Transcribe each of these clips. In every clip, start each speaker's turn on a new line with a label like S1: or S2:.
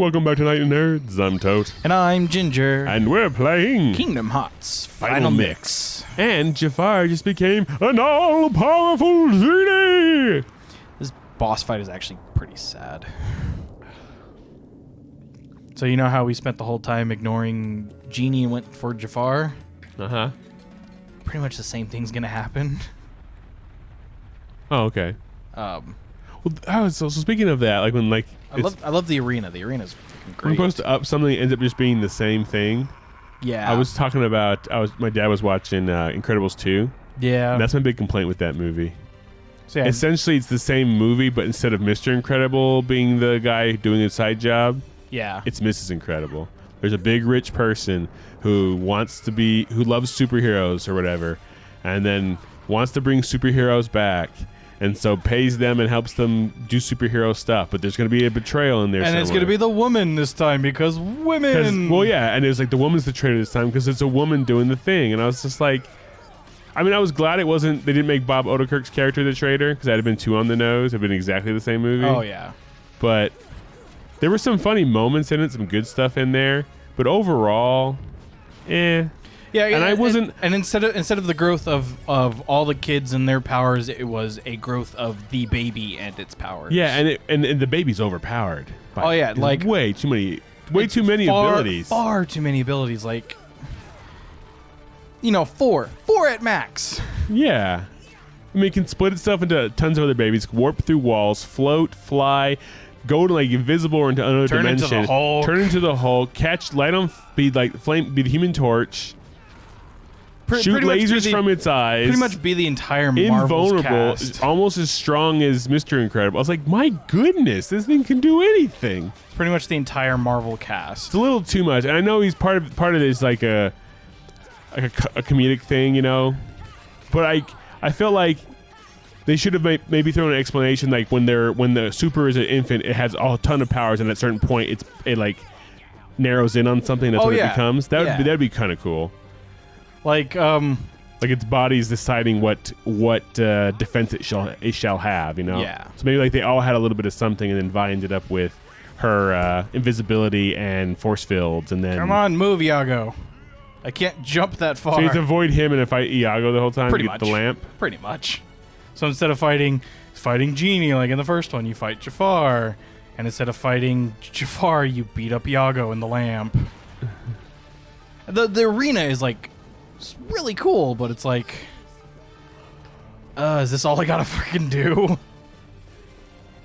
S1: welcome back to Night Nerds. I'm Tote.
S2: And I'm Ginger.
S1: And we're playing
S2: Kingdom Hearts Final Mix.
S1: And Jafar just became an all-powerful genie!
S2: This boss fight is actually pretty sad. So you know how we spent the whole time ignoring Genie and went for Jafar?
S1: Uh-huh.
S2: Pretty much the same thing's gonna happen.
S1: Oh, okay.
S2: Well,
S1: so speaking of that, like when
S2: I love the arena. The arena's freaking great.
S1: when you're supposed to up something, it ends up just being the same thing.
S2: Yeah.
S1: I was talking about my dad was watching Incredibles 2.
S2: Yeah.
S1: And that's my big complaint with that movie.
S2: So yeah,
S1: essentially, it's the same movie, but instead of Mr. Incredible being the guy doing a side job, it's Mrs. Incredible. There's a big rich person who loves superheroes or whatever, and then wants to bring superheroes back, and so pays them and helps them do superhero stuff. But there's going to be a betrayal in there,
S2: and
S1: somewhere.
S2: it's going to be the woman this time because women.
S1: Well, yeah, and it's like the woman's the traitor this time because it's a woman doing the thing, and I was just like, I mean, I was glad they didn't make Bob Odenkirk's character the traitor because that had been too on the nose. It'd been exactly the same movie.
S2: Oh yeah,
S1: but there were some funny moments in it, some good stuff in there, but overall, Yeah,
S2: and
S1: I wasn't.
S2: And instead of the growth of all the kids and their powers, it was a growth of the baby and its powers.
S1: Yeah, and the baby's overpowered.
S2: Oh yeah, like
S1: way too many abilities.
S2: Far too many abilities. Like, four at max.
S1: Yeah, I mean, it can split itself into tons of other babies, warp through walls, float, fly, go to like invisible or into another dimension, turn into the Hulk, catch light on, be the Human Torch. Shoot lasers from its eyes.
S2: Pretty much be the entire Marvel's
S1: invulnerable,
S2: cast.
S1: almost as strong as Mr. Incredible. I was like, my goodness, this thing can do anything.
S2: It's pretty much the entire Marvel cast.
S1: It's a little too much, and I know he's part of this like a comedic thing, But I felt like they should have maybe thrown an explanation like when the super is an infant, it has a ton of powers, and at a certain point it like narrows in on something. That's what it becomes. That'd be kind of cool. Like its body's deciding what defense it shall have,
S2: Yeah.
S1: So maybe like they all had a little bit of something, and then Vi ended up with her invisibility and force fields, and then
S2: come on, move, Iago. I can't jump that far.
S1: So you have to avoid him and fight Iago the whole time to get the lamp.
S2: Pretty much. So instead of fighting Genie like in the first one, you fight Jafar, and instead of fighting Jafar, you beat up Iago in the lamp. The arena is like. It's really cool, but it's like, is this all I gotta freaking do?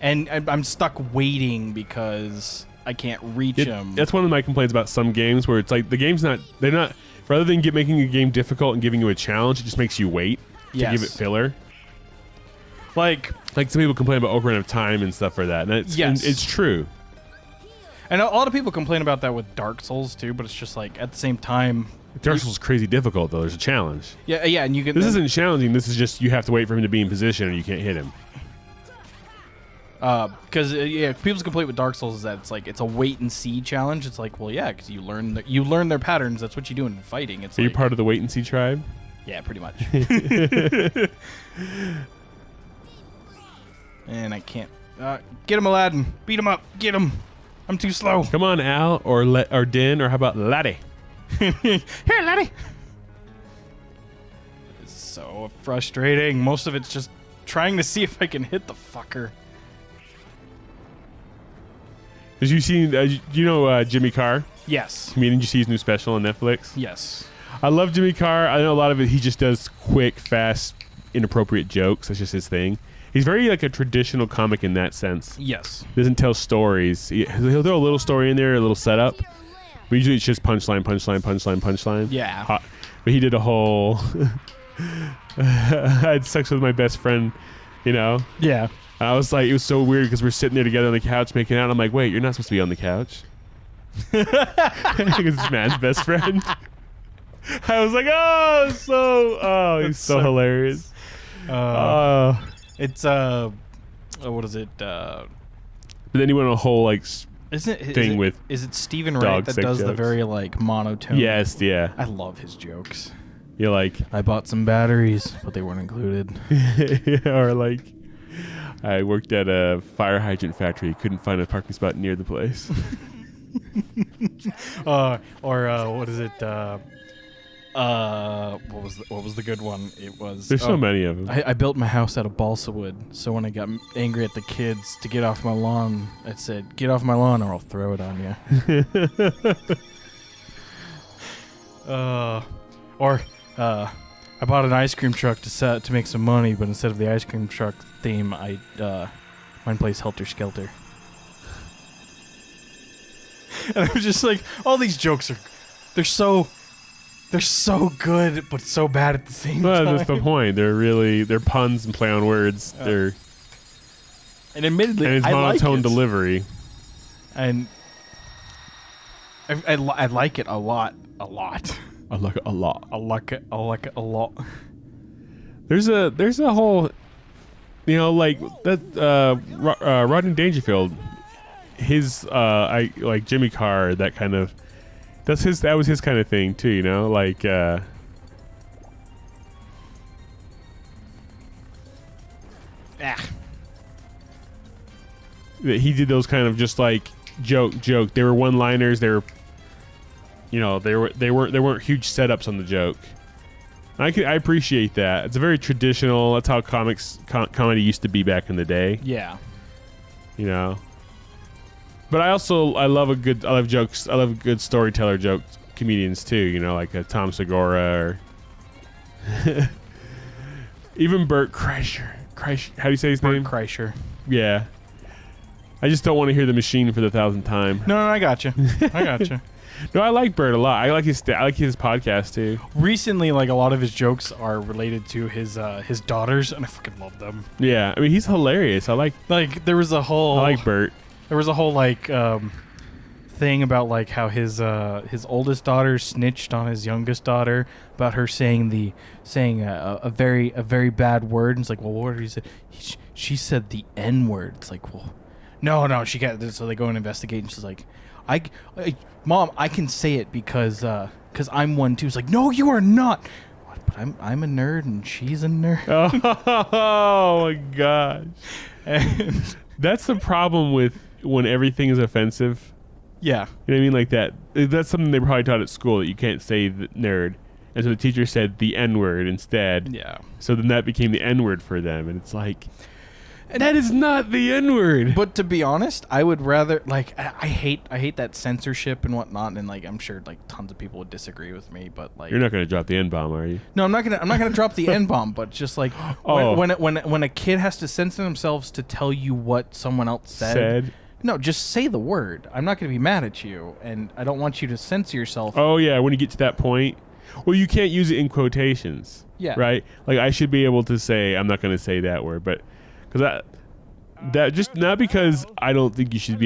S2: And I'm stuck waiting because I can't reach him.
S1: That's one of my complaints about some games where it's like the game's they're not, rather than making a game difficult and giving you a challenge, it just makes you wait to give it filler. Like some people complain about Ocarina of Time and stuff like that, and it's true.
S2: And a lot of people complain about that with Dark Souls too, but it's just like at the same time.
S1: Dark Souls is crazy difficult though. There's a challenge.
S2: Yeah, and you can.
S1: This isn't challenging. This is just you have to wait for him to be in position, or you can't hit him.
S2: Because people's complaint with Dark Souls is that it's a wait and see challenge. It's like, well, yeah, because you learn their patterns. That's what you do in fighting. Are
S1: you part of the wait and see tribe?
S2: Yeah, pretty much. And I can't get him, Aladdin. Beat him up. Get him. I'm too slow.
S1: Come on, Al or Din, or how about Laddie?
S2: Here, laddie. It's so frustrating. Most of it's just trying to see if I can hit the fucker.
S1: Did you see? Jimmy Carr?
S2: Yes.
S1: Comedian. Did you see his new special on Netflix?
S2: Yes.
S1: I love Jimmy Carr. I know a lot of it. He just does quick, fast, inappropriate jokes. That's just his thing. He's very like a traditional comic in that sense.
S2: Yes.
S1: Doesn't tell stories. He'll throw a little story in there, a little setup. But usually it's just punchline.
S2: Yeah.
S1: But he did a whole... I had sex with my best friend,
S2: Yeah.
S1: I was like, it was so weird because we're sitting there together on the couch making out. I'm like, wait, you're not supposed to be on the couch. Because it's this man's best friend. I was like, he's so hilarious.
S2: It's, what is it?
S1: But then he went on a whole, like... Is it
S2: Stephen Wright that does the very like monotone?
S1: Yes, yeah.
S2: I love his jokes.
S1: You're like,
S2: I bought some batteries, but they weren't included.
S1: Or like, I worked at a fire hydrant factory. Couldn't find a parking spot near the place.
S2: What is it? What was the good one? It was.
S1: There's so many of them.
S2: I built my house out of balsa wood, so when I got angry at the kids to get off my lawn, I said, "Get off my lawn, or I'll throw it on you." I bought an ice cream truck to make some money, but instead of the ice cream truck theme, mine plays Helter Skelter. And I was just like, all these jokes they're so good, but so bad at the same time.
S1: That's the point. They're puns and play on words. And
S2: admittedly,
S1: it's
S2: I
S1: monotone
S2: like it.
S1: delivery.
S2: And I like it a lot.
S1: I like it a lot.
S2: I like it a lot.
S1: There's a whole, like that Rodney Dangerfield, his like Jimmy Carr, that kind of, that was his kind of thing too, like he did those kind of just like joke. They were one-liners. They were, they weren't huge setups on the joke. I appreciate that. It's a very traditional. That's how comedy used to be back in the day.
S2: Yeah.
S1: But I love jokes. I love good storyteller jokes, comedians too. Like Tom Segura or even Bert Kreischer. How do you say his name?
S2: Bert Kreischer.
S1: Yeah. I just don't want to hear the machine for the 1,000th time.
S2: No, I got you.
S1: No, I like Bert a lot. I like his podcast too.
S2: Recently, like a lot of his jokes are related to his daughters, and I fucking love them.
S1: Yeah, I mean he's hilarious. I like
S2: there was a whole.
S1: I like Bert.
S2: There was a whole thing about like how his oldest daughter snitched on his youngest daughter about her saying a very bad word. And it's like, well, what did he say? She said the N word. It's like, well, no, she got this. So they go and investigate, and she's like, Mom, I can say it because I'm one too. It's like, no, you are not. What? But I'm a nerd and she's a nerd.
S1: Oh my gosh. And that's the problem with when everything is offensive.
S2: Yeah.
S1: You know what I mean? Like that. That's something they probably taught at school, that you can't say the nerd. And so the teacher said the N word instead.
S2: Yeah.
S1: So then that became the N word for them. And it's like, that is not the N word.
S2: But to be honest, I would rather I hate that censorship and whatnot, and like I'm sure like tons of people would disagree with me, but like
S1: you're not gonna drop the N bomb, are you?
S2: No, I'm not gonna drop the N bomb, but just like when a kid has to censor themselves to tell you what someone else said. No, just say the word. I'm not gonna be mad at you, and I don't want you to censor yourself.
S1: Oh yeah, when you get to that point, well, you can't use it in quotations.
S2: Yeah.
S1: Right. Like I should be able to say, I'm not gonna say that word, but. Because that just not because I don't think you should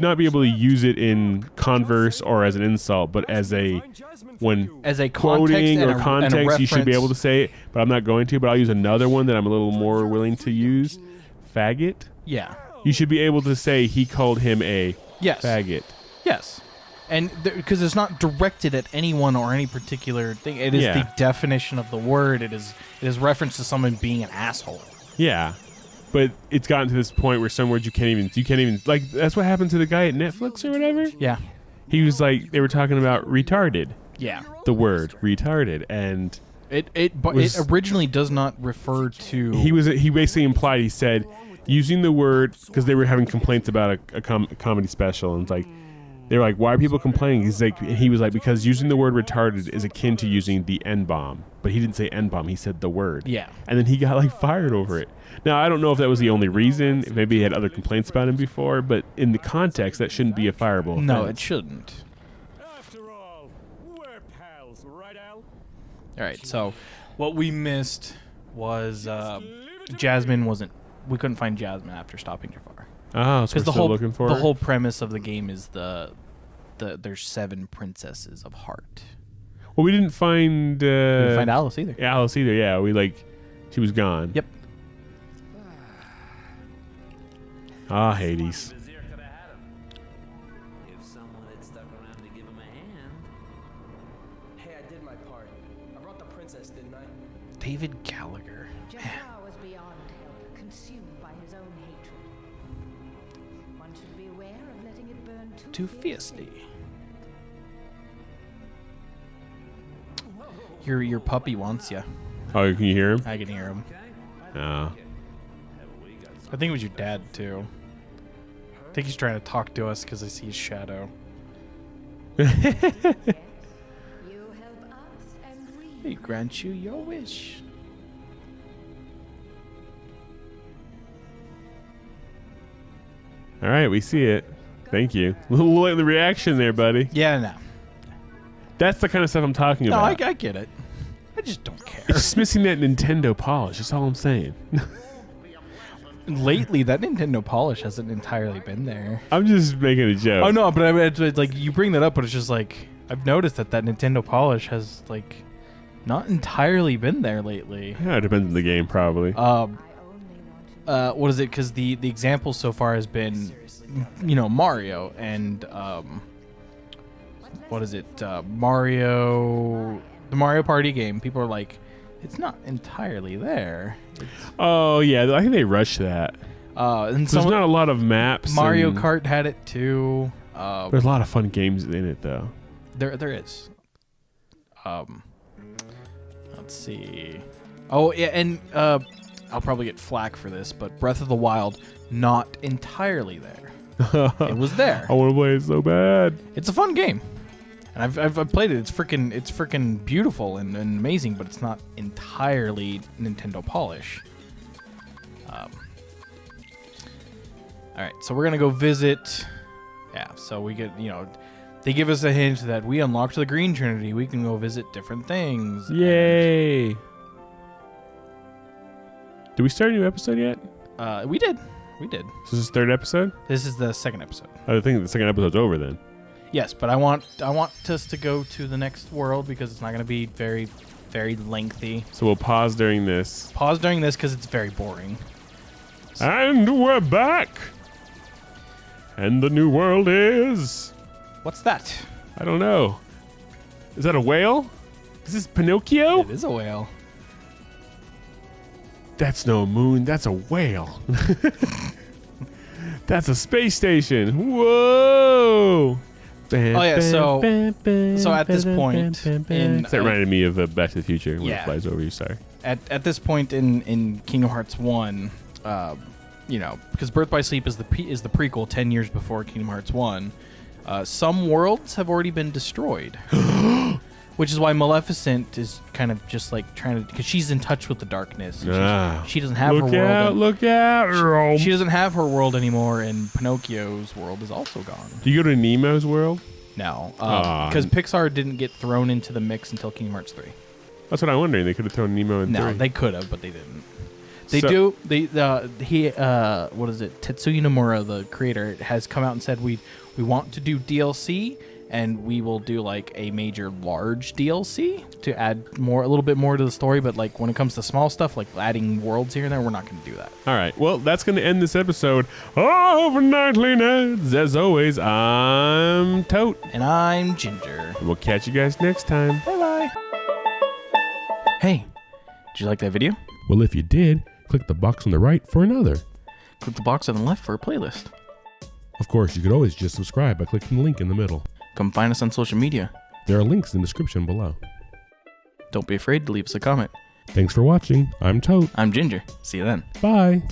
S1: not be able to use it in converse or as an insult, but as a quoting or context, you should be able to say it. But I'm not going to. But I'll use another one that I'm a little more willing to use. Faggot.
S2: Yeah.
S1: You should be able to say he called him a faggot.
S2: Yes. And because it's not directed at anyone or any particular thing, it is the definition of the word. It is reference to someone being an asshole.
S1: Yeah, but it's gotten to this point where some words you can't even like. That's what happened to the guy at Netflix or whatever.
S2: Yeah,
S1: he was like, they were talking about retarded.
S2: Yeah,
S1: the word retarded, and
S2: it originally does not refer to.
S1: He basically implied, he said, using the word, because they were having complaints about a comedy special, and it's like. They were like, why are people complaining? He was like, because using the word retarded is akin to using the N-bomb. But he didn't say N-bomb, he said the word.
S2: Yeah.
S1: And then he got like fired over it. Now, I don't know if that was the only reason. Maybe he had other complaints about him before. But in the context, that shouldn't be a fireable offense.
S2: No, it shouldn't.
S3: After all, we're pals, right, Al?
S2: All right, so what we missed was Jasmine wasn't... We couldn't find Jasmine after stopping Jafar.
S1: Oh, so we're still looking for her?
S2: The whole premise of the game is there's 7 princesses of heart.
S1: Well, we didn't find...
S2: we didn't find Alice either.
S1: Alice either, yeah. She was gone.
S2: Yep.
S1: Ah, Hades.
S4: If someone had stuck around to give him a hand.
S3: Hey, I did my part. I brought the princess, didn't I?
S2: David Gallagher.
S5: Jafar was beyond help, consumed by his own hatred. One should be aware of letting it burn too
S2: too fiercely. Your puppy wants you.
S1: Oh, can you hear him?
S2: I can hear him.
S1: Oh.
S2: I think it was your dad too. I think he's trying to talk to us because I see his shadow.
S5: You help us and we
S2: He grant you your wish.
S1: All right, we see it. Thank you. A little late in the reaction there, buddy.
S2: Yeah, no.
S1: That's the kind of stuff I'm talking
S2: No,
S1: about.
S2: I get it. I just don't care.
S1: It's just missing that Nintendo polish. That's all I'm saying.
S2: Lately, that Nintendo polish hasn't entirely been there.
S1: I'm just making a joke.
S2: Oh no, but I mean, it's like you bring that up, but it's just like I've noticed that Nintendo polish has like not entirely been there lately.
S1: Yeah, it depends on the game, probably.
S2: What is it? Because the example so far has been, Mario and what is it? The Mario Party game. People are like, it's not entirely there.
S1: Oh yeah, I think they rushed that.
S2: And
S1: There's not a lot of maps.
S2: Mario
S1: and
S2: Kart had it too.
S1: There's a lot of fun games in it, though.
S2: There is. Let's see. Oh yeah, and I'll probably get flack for this, but Breath of the Wild not entirely there. It was there.
S1: I want to play it so bad.
S2: It's a fun game, and I've played it. It's freaking beautiful and amazing, but it's not entirely Nintendo polish. All right, so we're gonna go visit. Yeah, so we get they give us a hint that we unlocked the Green Trinity. We can go visit different things.
S1: Yay! Did we start a new episode yet?
S2: We did.
S1: So this is the third episode?
S2: This is the second episode.
S1: I think the second episode's over then.
S2: Yes, but I want us to go to the next world because it's not going to be very, very lengthy.
S1: So we'll pause during this.
S2: Pause during this because it's very boring.
S1: And we're back! And the new world is...
S2: What's that?
S1: I don't know. Is that a whale? Is this Pinocchio?
S2: It is a whale.
S1: That's no moon. That's a whale. That's a space station. Whoa!
S2: Oh yeah, so at this point in
S1: that reminded me of Back to the Future when
S2: yeah.
S1: it flies over you. Sorry.
S2: At this point in Kingdom Hearts 1, because Birth by Sleep is the prequel 10 years before Kingdom Hearts 1. Some worlds have already been destroyed. Which is why Maleficent is kind of just like trying to, because she's in touch with the darkness. She doesn't have her world.
S1: Look out!
S2: She doesn't have her world anymore, and Pinocchio's world is also gone.
S1: Do you go to Nemo's world?
S2: No, because Pixar didn't get thrown into the mix until Kingdom Hearts 3.
S1: That's what I'm wondering. They could have thrown Nemo in 3.
S2: No, they could have, but they didn't. What is it? Tetsuya Nomura, the creator, has come out and said we want to do DLC. And we will do like a major large DLC to add a little bit more to the story. But like when it comes to small stuff, like adding worlds here and there, we're not going to do that.
S1: All right. Well, that's going to end this episode of Nightly Neds. As always, I'm Tote.
S2: And I'm Ginger.
S1: And we'll catch you guys next time.
S2: Bye-bye. Hey, did you like that video?
S1: Well, if you did, click the box on the right for another.
S2: Click the box on the left for a playlist.
S1: Of course, you could always just subscribe by clicking the link in the middle.
S2: Come find us on social media.
S1: There are links in the description below.
S2: Don't be afraid to leave us a comment.
S1: Thanks for watching. I'm Tote.
S2: I'm Ginger. See you then.
S1: Bye.